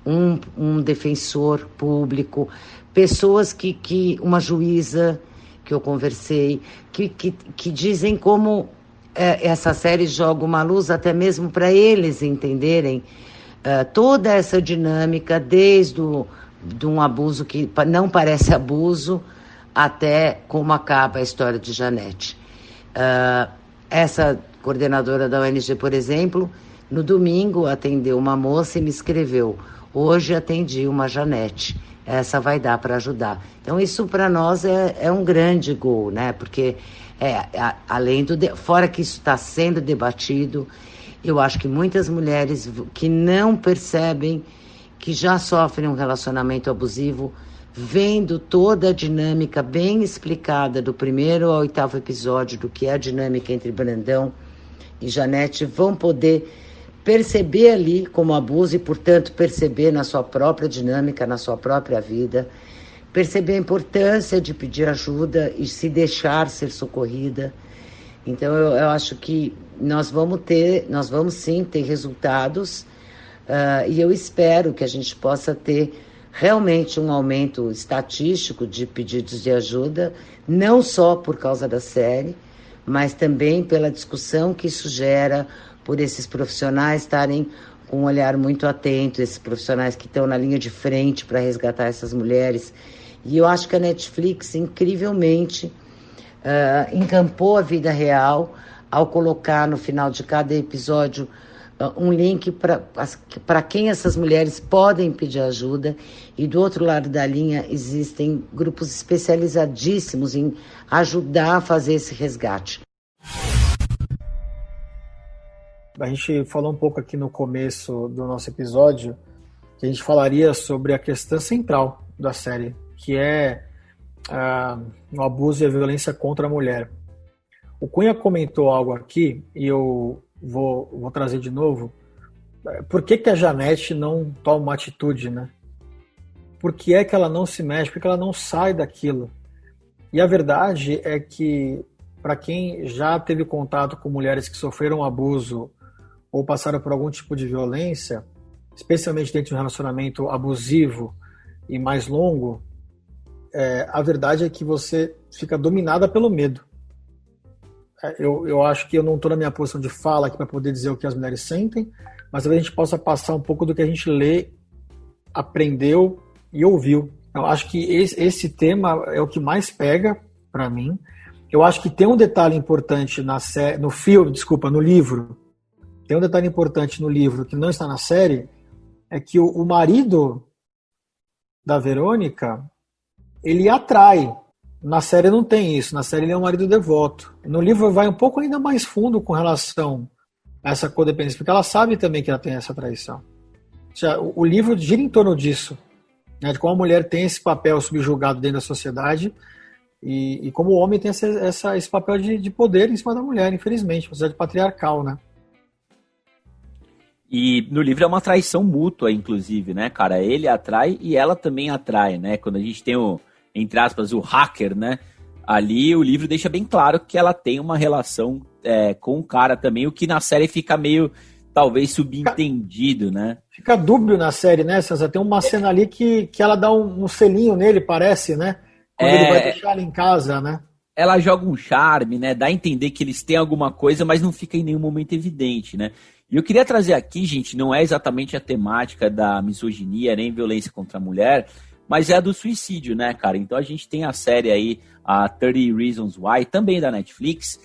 um defensor público, pessoas que uma juíza que eu conversei, que dizem como essa série joga uma luz até mesmo para eles entenderem toda essa dinâmica, desde de um abuso que não parece abuso, até como acaba a história de Janete. Essa coordenadora da ONG, por exemplo, no domingo atendeu uma moça e me escreveu: hoje atendi uma Janete, essa vai dar para ajudar. Então isso para nós é um grande gol, né? Porque além fora que isso está sendo debatido, eu acho que muitas mulheres que não percebem que já sofrem um relacionamento abusivo, vendo toda a dinâmica bem explicada do 1º ao 8º episódio do que é a dinâmica entre Brandão e Janete, vão poder perceber ali como abuso e, portanto, perceber na sua própria dinâmica, na sua própria vida, perceber a importância de pedir ajuda e se deixar ser socorrida. Então, eu acho que nós vamos sim ter resultados e eu espero que a gente possa ter realmente um aumento estatístico de pedidos de ajuda, não só por causa da série, mas também pela discussão que isso gera, por esses profissionais estarem com um olhar muito atento, esses profissionais que estão na linha de frente para resgatar essas mulheres. E eu acho que a Netflix, incrivelmente, encampou a vida real ao colocar no final de cada episódio um link para quem essas mulheres podem pedir ajuda, e do outro lado da linha existem grupos especializadíssimos em ajudar a fazer esse resgate. A gente falou um pouco aqui no começo do nosso episódio que a gente falaria sobre a questão central da série, que é o abuso e a violência contra a mulher. O Cunha comentou algo aqui, e eu vou trazer de novo. Por que a Janete não toma uma atitude, né? Por que é que ela não se mexe? Por que ela não sai daquilo? E a verdade é que, para quem já teve contato com mulheres que sofreram abuso ou passaram por algum tipo de violência, especialmente dentro de um relacionamento abusivo e mais longo, a verdade é que você fica dominada pelo medo. Eu acho que eu não estou na minha posição de fala aqui para poder dizer o que as mulheres sentem, mas talvez a gente possa passar um pouco do que a gente lê, aprendeu e ouviu. Eu acho que esse tema é o que mais pega para mim. Eu acho que tem um detalhe importante no livro. Tem um detalhe importante no livro que não está na série, é que o marido da Verônica, ele atrai. Na série não tem isso. Na série ele é um marido devoto. No livro vai um pouco ainda mais fundo com relação a essa codependência, porque ela sabe também que ela tem essa traição. Ou seja, o livro gira em torno disso, né, de como a mulher tem esse papel subjugado dentro da sociedade e como o homem tem esse papel de poder em cima da mulher, infelizmente, uma sociedade patriarcal, né? E no livro é uma traição mútua, inclusive, né, cara? Ele atrai e ela também atrai, né? Quando a gente tem entre aspas, o hacker, né? Ali o livro deixa bem claro que ela tem uma relação com o cara também, o que na série fica meio, talvez, subentendido, né? Fica dúbio na série, né, César? Tem uma cena ali que ela dá um selinho nele, parece, né? Quando ele vai deixar ela em casa, né? Ela joga um charme, né? Dá a entender que eles têm alguma coisa, mas não fica em nenhum momento evidente, né? E eu queria trazer aqui, gente, não é exatamente a temática da misoginia nem violência contra a mulher, mas é a do suicídio, né, cara? Então a gente tem a série aí, a 30 Reasons Why, também da Netflix,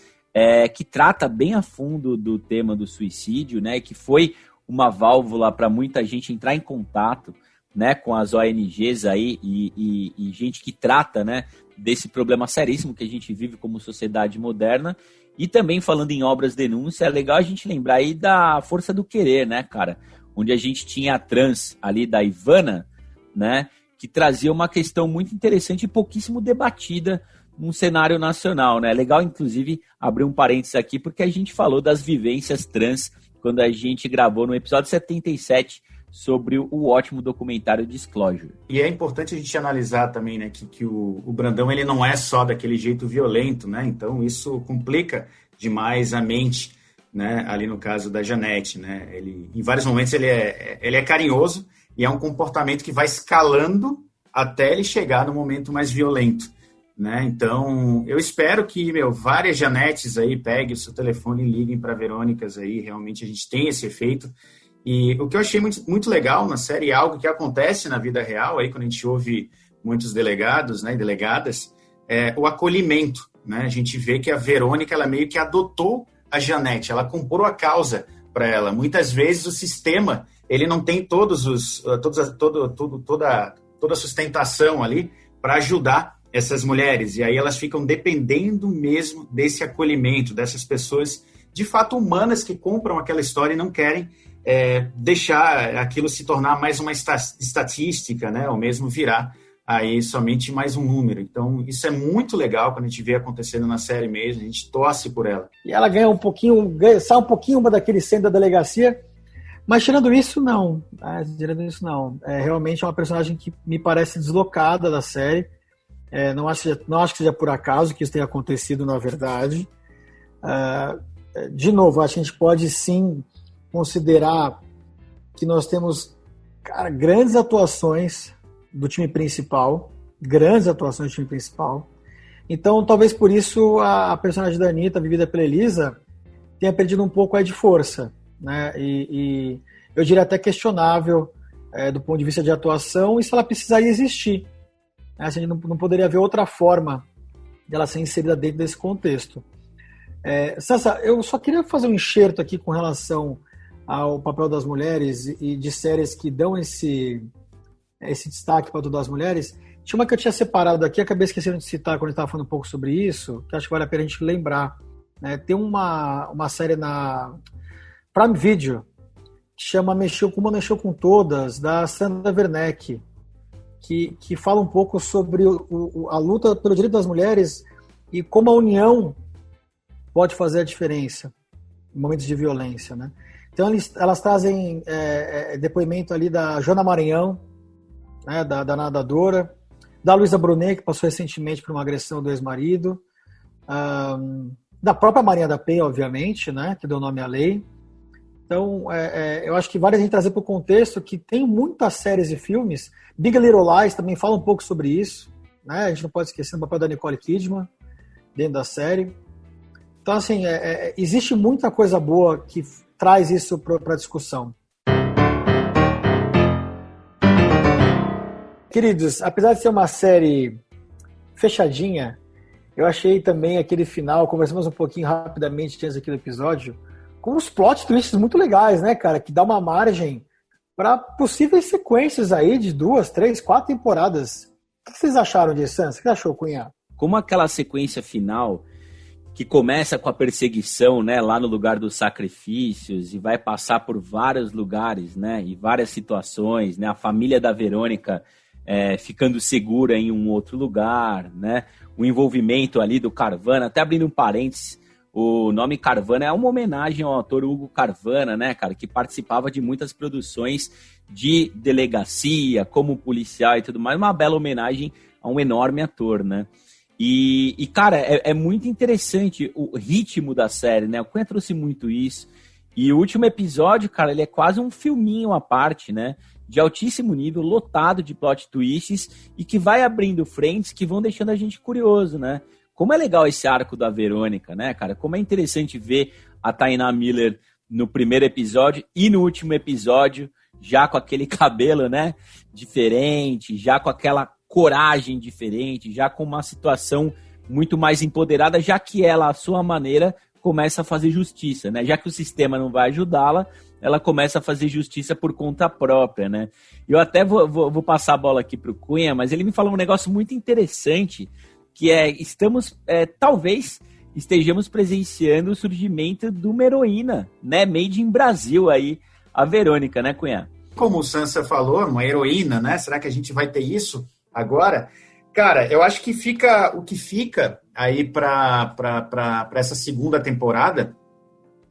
que trata bem a fundo do tema do suicídio, né? Que foi uma válvula para muita gente entrar em contato, né, com as ONGs aí e gente que trata, né, desse problema seríssimo que a gente vive como sociedade moderna. E também falando em obras denúncia, é legal a gente lembrar aí da Força do Querer, né, cara? Onde a gente tinha a trans ali da Ivana, né, que trazia uma questão muito interessante e pouquíssimo debatida num cenário nacional, né? É legal, inclusive, abrir um parênteses aqui, porque a gente falou das vivências trans quando a gente gravou no episódio 77 sobre o ótimo documentário Disclosure. E é importante a gente analisar também, né, que o Brandão ele não é só daquele jeito violento, né? Então isso complica demais a mente, né? Ali no caso da Janete, né? Ele, em vários momentos ele é carinhoso e é um comportamento que vai escalando até ele chegar no momento mais violento, né? Então eu espero que várias Janetes aí peguem o seu telefone e liguem para Verônicas aí, realmente a gente tem esse efeito. E o que eu achei muito, muito legal na série é algo que acontece na vida real, aí quando a gente ouve muitos delegados, né, e delegadas, é o acolhimento, né? A gente vê que a Verônica, ela meio que adotou a Janete, ela comprou a causa para ela. Muitas vezes o sistema, ele não tem toda a sustentação ali para ajudar essas mulheres, e aí elas ficam dependendo mesmo desse acolhimento, dessas pessoas de fato humanas que compram aquela história e não querem deixar aquilo se tornar mais uma estatística, né? Ou mesmo virar aí somente mais um número. Então, isso é muito legal quando a gente vê acontecendo na série mesmo, a gente torce por ela. E ela sai um pouquinho daquele centro da delegacia, mas tirando isso, não. Realmente é uma personagem que me parece deslocada da série. Não acho que seja por acaso que isso tenha acontecido, na verdade. De novo, acho que a gente pode sim considerar que nós temos, cara, grandes atuações do time principal. Então, talvez por isso a personagem da Anitta, vivida pela Elisa, tenha perdido um pouco de força, né? E eu diria até questionável do ponto de vista de atuação, e se ela precisaria existir. A gente não poderia haver outra forma dela ser inserida dentro desse contexto. Sassa, eu só queria fazer um enxerto aqui com relação ao papel das mulheres e de séries que dão esse destaque para o das mulheres. Tinha uma que eu tinha separado aqui, acabei esquecendo de citar quando eu estava falando um pouco sobre isso, que acho que vale a pena a gente lembrar. Tem uma série na Prime Video, que chama Mexeu com Todas, da Sandra Werneck, que fala um pouco sobre a luta pelo direito das mulheres e como a união pode fazer a diferença em momentos de violência, né? Então elas trazem depoimento ali da Joana Maranhão, né, da nadadora, da Luísa Brunet, que passou recentemente por uma agressão do ex-marido, da própria Maria da Penha, obviamente, né, que deu nome à lei. Então, eu acho que vale a gente trazer para o contexto que tem muitas séries e filmes. Big Little Lies também fala um pouco sobre isso, né? A gente não pode esquecer do papel da Nicole Kidman dentro da série. Então, assim, existe muita coisa boa que traz isso para a discussão. Queridos, apesar de ser uma série fechadinha, eu achei também aquele final, conversamos um pouquinho rapidamente antes daquele episódio, com uns plot twists muito legais, né, cara? Que dá uma margem para possíveis sequências aí de 2, 3, 4 temporadas. O que vocês acharam disso, Sansa? O que você achou, Cunha? Como aquela sequência final que começa com a perseguição, né, lá no lugar dos sacrifícios e vai passar por vários lugares, né, e várias situações, né, a família da Verônica ficando segura em um outro lugar, né, o envolvimento ali do Carvana, até abrindo um parênteses, o nome Carvana é uma homenagem ao ator Hugo Carvana, né, cara, que participava de muitas produções de delegacia, como policial e tudo mais, uma bela homenagem a um enorme ator, né. E cara, é muito interessante o ritmo da série, né, o Cunha trouxe muito isso, e o último episódio, cara, ele é quase um filminho à parte, né, de altíssimo nível, lotado de plot twists, e que vai abrindo frentes que vão deixando a gente curioso, né. Como é legal esse arco da Verônica, né, cara? Como é interessante ver a Taina Miller no primeiro episódio e no último episódio, já com aquele cabelo, né, diferente, já com aquela coragem diferente, já com uma situação muito mais empoderada, já que ela, à sua maneira, começa a fazer justiça, né? Já que o sistema não vai ajudá-la, ela começa a fazer justiça por conta própria, né? Eu até vou passar a bola aqui pro Cunha, mas ele me falou um negócio muito interessante, que talvez estejamos presenciando o surgimento de uma heroína, né, made in Brasil aí, a Verônica, né, Cunha? Como o Sansa falou, uma heroína, né, será que a gente vai ter isso agora? Cara, eu acho que o que fica aí para essa segunda temporada,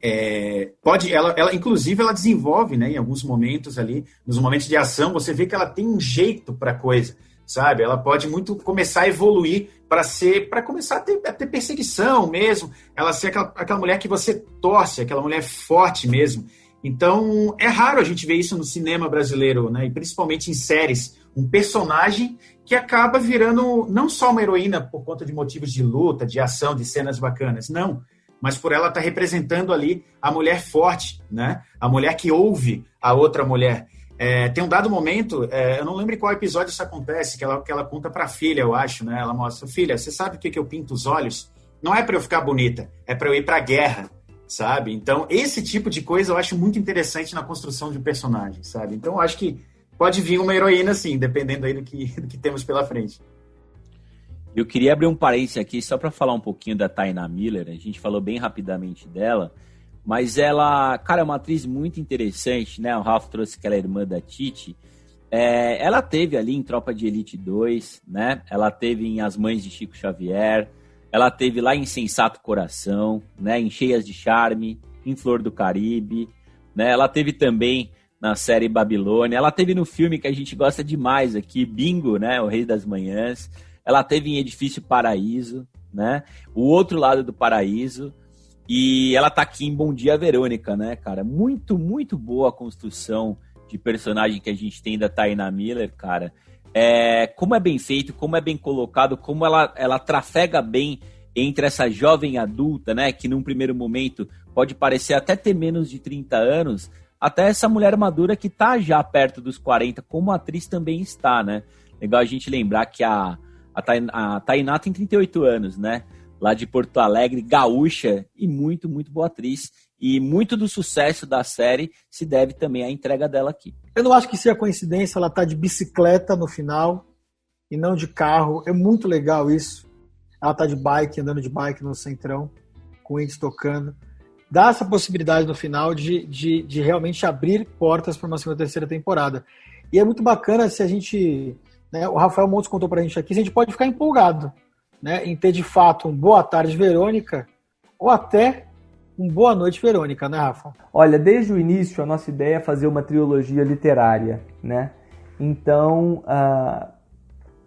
ela inclusive ela desenvolve, né, em alguns momentos ali, nos momentos de ação, você vê que ela tem um jeito para coisa, sabe? Ela pode muito começar a evoluir para começar a ter perseguição mesmo, ela ser aquela mulher que você torce, aquela mulher forte mesmo. Então, é raro a gente ver isso no cinema brasileiro, né? E principalmente em séries, um personagem que acaba virando não só uma heroína por conta de motivos de luta, de ação, de cenas bacanas, não, mas por ela estar representando ali a mulher forte, né? A mulher que ouve a outra mulher. Tem um dado momento, eu não lembro em qual episódio isso acontece, que ela conta para a filha, eu acho, né? Ela mostra, filha, você sabe por que eu pinto os olhos? Não é para eu ficar bonita, é para eu ir para a guerra, sabe? Então, esse tipo de coisa eu acho muito interessante na construção de um personagem, sabe? Então, eu acho que pode vir uma heroína, sim, dependendo aí do que temos pela frente. Eu queria abrir um parênteses aqui só para falar um pouquinho da Taina Miller. A gente falou bem rapidamente dela, mas ela, cara, é uma atriz muito interessante, né? O Ralph trouxe que ela é irmã da Titi. Ela teve ali em Tropa de Elite 2, né? Ela teve em As Mães de Chico Xavier, ela teve lá em Sensato Coração, né? Em Cheias de Charme, em Flor do Caribe, né? Ela teve também na série Babilônia, ela teve no filme que a gente gosta demais aqui, Bingo, né? O Rei das Manhãs. Ela teve em Edifício Paraíso, né? O Outro Lado do Paraíso. E ela tá aqui em Bom Dia Verônica, né, cara? Muito, muito boa a construção de personagem que a gente tem da Taina Miller, cara. Como é bem feito, como é bem colocado, como ela trafega bem entre essa jovem adulta, né, que num primeiro momento pode parecer até ter menos de 30 anos, até essa mulher madura que tá já perto dos 40, como a atriz também está, né? Legal a gente lembrar que a Tainá tem 38 anos, né? Lá de Porto Alegre, gaúcha e muito, muito boa atriz. E muito do sucesso da série se deve também à entrega dela aqui. Eu não acho que seja coincidência ela tá de bicicleta no final e não de carro. É muito legal isso. Ela tá de bike, andando de bike no centrão, com eles tocando. dá essa possibilidade no final de realmente abrir portas para uma segunda, terceira temporada. E é muito bacana se a gente, né, o Rafael Montes contou para a gente aqui, se a gente pode ficar empolgado, né, em ter de fato um Boa Tarde Verônica ou até um Boa Noite Verônica, né, Rafa? Olha, desde o início a nossa ideia é fazer uma trilogia literária, né? Então,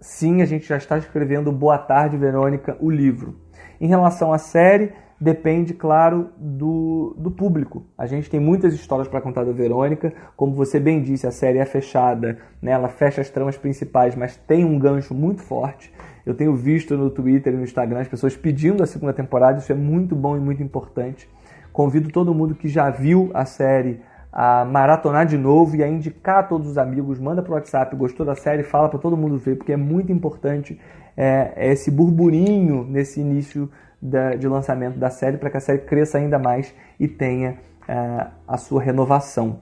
sim, a gente já está escrevendo Boa Tarde Verônica, o livro. Em relação à série, depende, claro, do público. A gente tem muitas histórias para contar da Verônica. Como você bem disse, a série é fechada, né? Ela fecha as tramas principais, mas tem um gancho muito forte. Eu tenho visto no Twitter e no Instagram as pessoas pedindo a segunda temporada. Isso é muito bom e muito importante. Convido todo mundo que já viu a série a maratonar de novo e a indicar a todos os amigos. Manda pro WhatsApp, gostou da série, fala para todo mundo ver, porque é muito importante esse burburinho nesse início de lançamento da série, para que a série cresça ainda mais e tenha a sua renovação.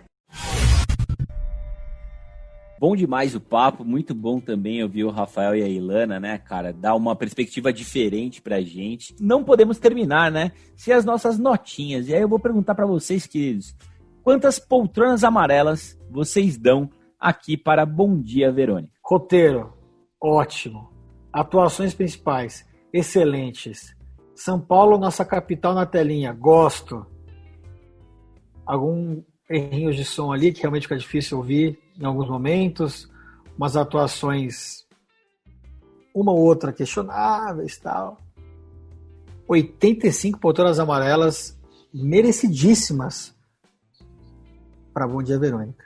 Bom demais o papo, muito bom também ouvir o Rafael e a Ilana, né, cara? Dá uma perspectiva diferente pra gente. Não podemos terminar, né, sem as nossas notinhas. E aí eu vou perguntar pra vocês, queridos, quantas poltronas amarelas vocês dão aqui para Bom Dia, Verônica? Roteiro, ótimo. Atuações principais, excelentes. São Paulo, nossa capital na telinha, gosto. Algum errinhos de som ali, que realmente fica difícil ouvir em alguns momentos. Umas atuações, uma ou outra questionáveis e tal. 85 poltronas amarelas, merecidíssimas para Bom Dia, Verônica.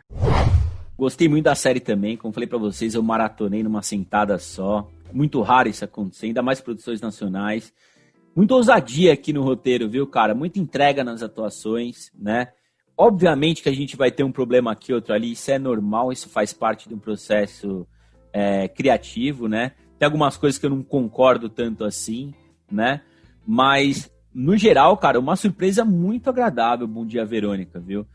Gostei muito da série também, como falei pra vocês, eu maratonei numa sentada só. Muito raro isso acontecer, ainda mais produções nacionais. Muita ousadia aqui no roteiro, viu, cara? Muita entrega nas atuações, né? Obviamente que a gente vai ter um problema aqui, outro ali, isso é normal, isso faz parte de um processo criativo, né? Tem algumas coisas que eu não concordo tanto assim, né? Mas, no geral, cara, uma surpresa muito agradável, Bom Dia, Verônica, viu?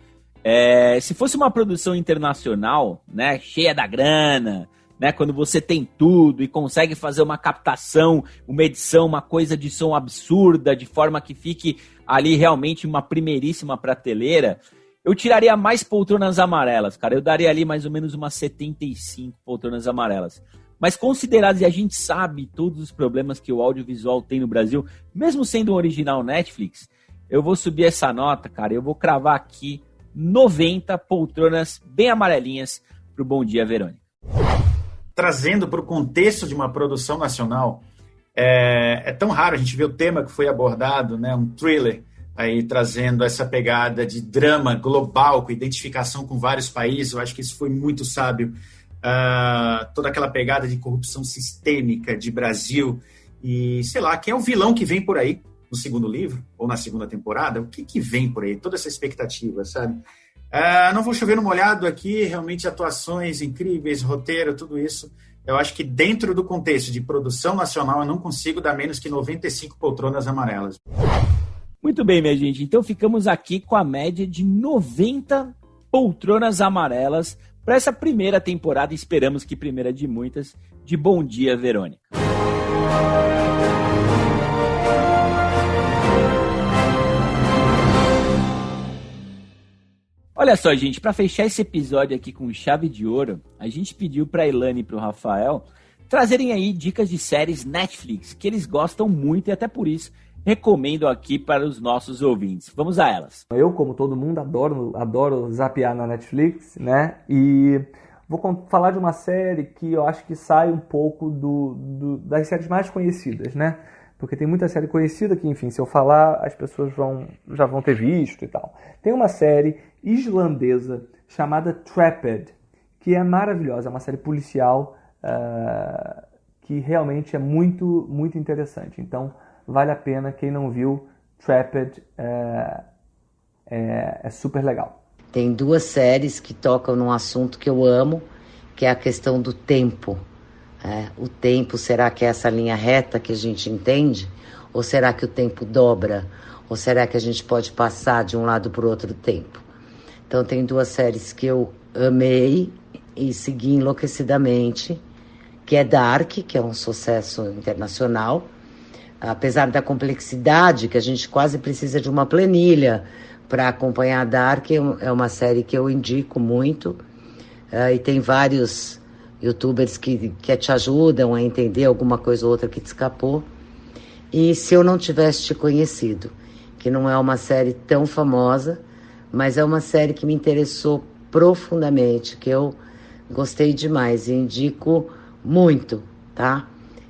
Se fosse uma produção internacional, né, cheia da grana, né, quando você tem tudo e consegue fazer uma captação, uma edição, uma coisa de som absurda, de forma que fique ali realmente uma primeiríssima prateleira, eu tiraria mais poltronas amarelas, cara. Eu daria ali mais ou menos umas 75 poltronas amarelas. Mas considerados, e a gente sabe todos os problemas que o audiovisual tem no Brasil, mesmo sendo um original Netflix, eu vou subir essa nota, cara, eu vou cravar aqui 90 poltronas bem amarelinhas pro Bom Dia, Verônica. Trazendo para o contexto de uma produção nacional, é tão raro a gente ver o tema que foi abordado, né, um thriller, aí trazendo essa pegada de drama global, com identificação com vários países. Eu acho que isso foi muito sábio. Toda aquela pegada de corrupção sistêmica de Brasil e, sei lá, quem é o vilão que vem por aí no segundo livro, ou na segunda temporada, o que vem por aí, toda essa expectativa, sabe? Não vou chover no molhado aqui, realmente atuações incríveis, roteiro, tudo isso. Eu acho que dentro do contexto de produção nacional eu não consigo dar menos que 95 poltronas amarelas. Muito bem, minha gente, então ficamos aqui com a média de 90 poltronas amarelas para essa primeira temporada, esperamos que primeira de muitas, de Bom Dia, Verônica. Olha só, gente, para fechar esse episódio aqui com chave de ouro, a gente pediu para a Ilana e para o Rafael trazerem aí dicas de séries Netflix, que eles gostam muito e até por isso recomendo aqui para os nossos ouvintes. Vamos a elas. Eu, como todo mundo, adoro zapear na Netflix, né? E vou falar de uma série que eu acho que sai um pouco das séries mais conhecidas, né? Porque tem muita série conhecida que, enfim, se eu falar, as pessoas já vão ter visto e tal. Tem uma série islandesa chamada Trapped, que é maravilhosa, é uma série policial que realmente é muito, muito interessante. Então, vale a pena, quem não viu, Trapped é super legal. Tem duas séries que tocam num assunto que eu amo, que é a questão do tempo. O tempo, será que é essa linha reta que a gente entende? Ou será que o tempo dobra? Ou será que a gente pode passar de um lado para o outro tempo? Então tem duas séries que eu amei e segui enlouquecidamente, que é Dark, que é um sucesso internacional, apesar da complexidade, que a gente quase precisa de uma planilha para acompanhar a Dark, é uma série que eu indico muito, e tem vários youtubers que te ajudam a entender alguma coisa ou outra que te escapou. E Se Eu Não Tivesse Te Conhecido, que não é uma série tão famosa, mas é uma série que me interessou profundamente, que eu gostei demais e indico muito, tá?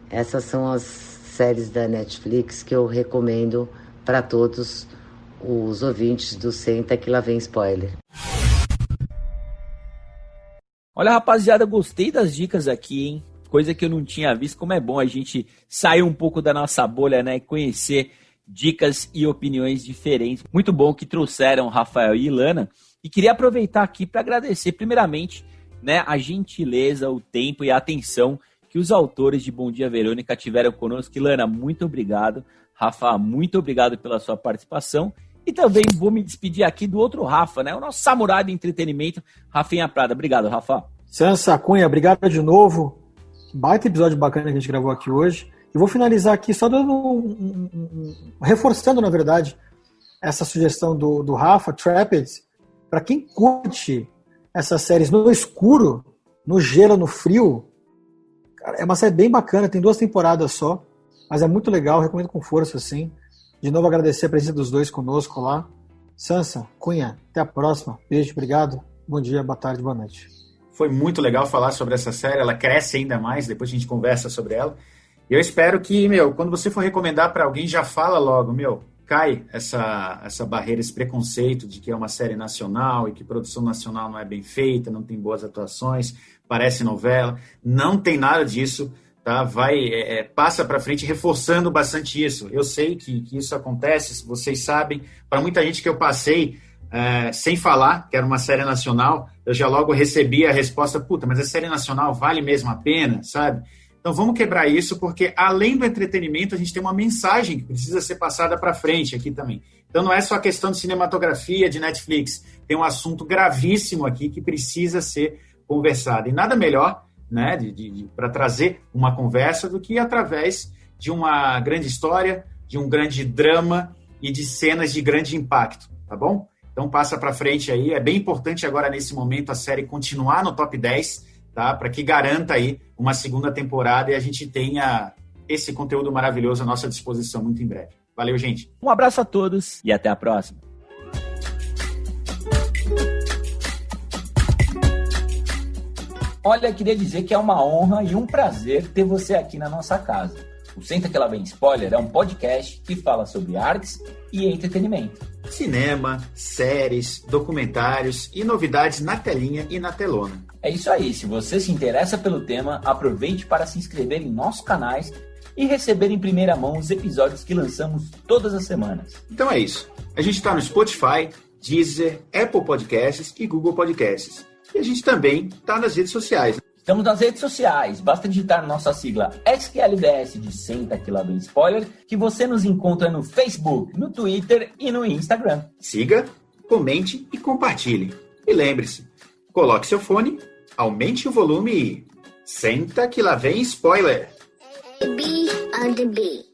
Essas são as séries da Netflix que eu recomendo para todos os ouvintes do Senta Que Lá Vem Spoiler. Olha, rapaziada, gostei das dicas aqui, hein? Coisa que eu não tinha visto, como é bom a gente sair um pouco da nossa bolha, né? E conhecer dicas e opiniões diferentes. Muito bom que trouxeram Rafael e Ilana. E queria aproveitar aqui para agradecer, primeiramente, né, a gentileza, o tempo e a atenção que os autores de Bom Dia Verônica tiveram conosco. Ilana, muito obrigado. Rafa, muito obrigado pela sua participação. E também vou me despedir aqui do outro Rafa, né? O nosso samurai de entretenimento, Rafinha Prada. Obrigado, Rafa. Sansa Cunha, obrigado de novo. Baita episódio bacana que a gente gravou aqui hoje. E vou finalizar aqui só dando reforçando, na verdade, essa sugestão do Rafa, Trapped. Para quem curte essas séries no escuro, no gelo, no frio, cara, é uma série bem bacana, tem 2 temporadas só, mas é muito legal, recomendo com força, assim. De novo, agradecer a presença dos dois conosco lá. Sansa, Cunha, até a próxima. Beijo, obrigado. Bom dia, boa tarde, boa noite. Foi muito legal falar sobre essa série, ela cresce ainda mais, depois a gente conversa sobre ela. E eu espero que, quando você for recomendar para alguém, já fala logo, cai essa barreira, esse preconceito de que é uma série nacional e que produção nacional não é bem feita, não tem boas atuações, parece novela. Não tem nada disso, tá? Passa para frente reforçando bastante isso. Eu sei que isso acontece, vocês sabem. Para muita gente que eu passei sem falar que era uma série nacional, eu já logo recebi a resposta, puta, mas a série nacional vale mesmo a pena, sabe? Então vamos quebrar isso, porque além do entretenimento, a gente tem uma mensagem que precisa ser passada para frente aqui também. Então não é só questão de cinematografia, de Netflix, tem um assunto gravíssimo aqui que precisa ser conversado. E nada melhor, né, para trazer uma conversa do que através de uma grande história, de um grande drama e de cenas de grande impacto, tá bom? Então passa para frente aí, é bem importante agora nesse momento a série continuar no top 10, tá? Para que garanta aí uma segunda temporada e a gente tenha esse conteúdo maravilhoso à nossa disposição muito em breve. Valeu, gente. Um abraço a todos e até a próxima. Olha, queria dizer que é uma honra e um prazer ter você aqui na nossa casa. O Senta Que Lá Vem Spoiler é um podcast que fala sobre artes e entretenimento. Cinema, séries, documentários e novidades na telinha e na telona. É isso aí, se você se interessa pelo tema, aproveite para se inscrever em nossos canais e receber em primeira mão os episódios que lançamos todas as semanas. Então é isso. A gente está no Spotify, Deezer, Apple Podcasts e Google Podcasts. E a gente também está nas redes sociais. Estamos nas redes sociais, basta digitar nossa sigla SQLBS de Senta Que Lá Vem Spoiler, que você nos encontra no Facebook, no Twitter e no Instagram. Siga, comente e compartilhe. E lembre-se, coloque seu fone, aumente o volume e Senta Que Lá Vem Spoiler. B on the B.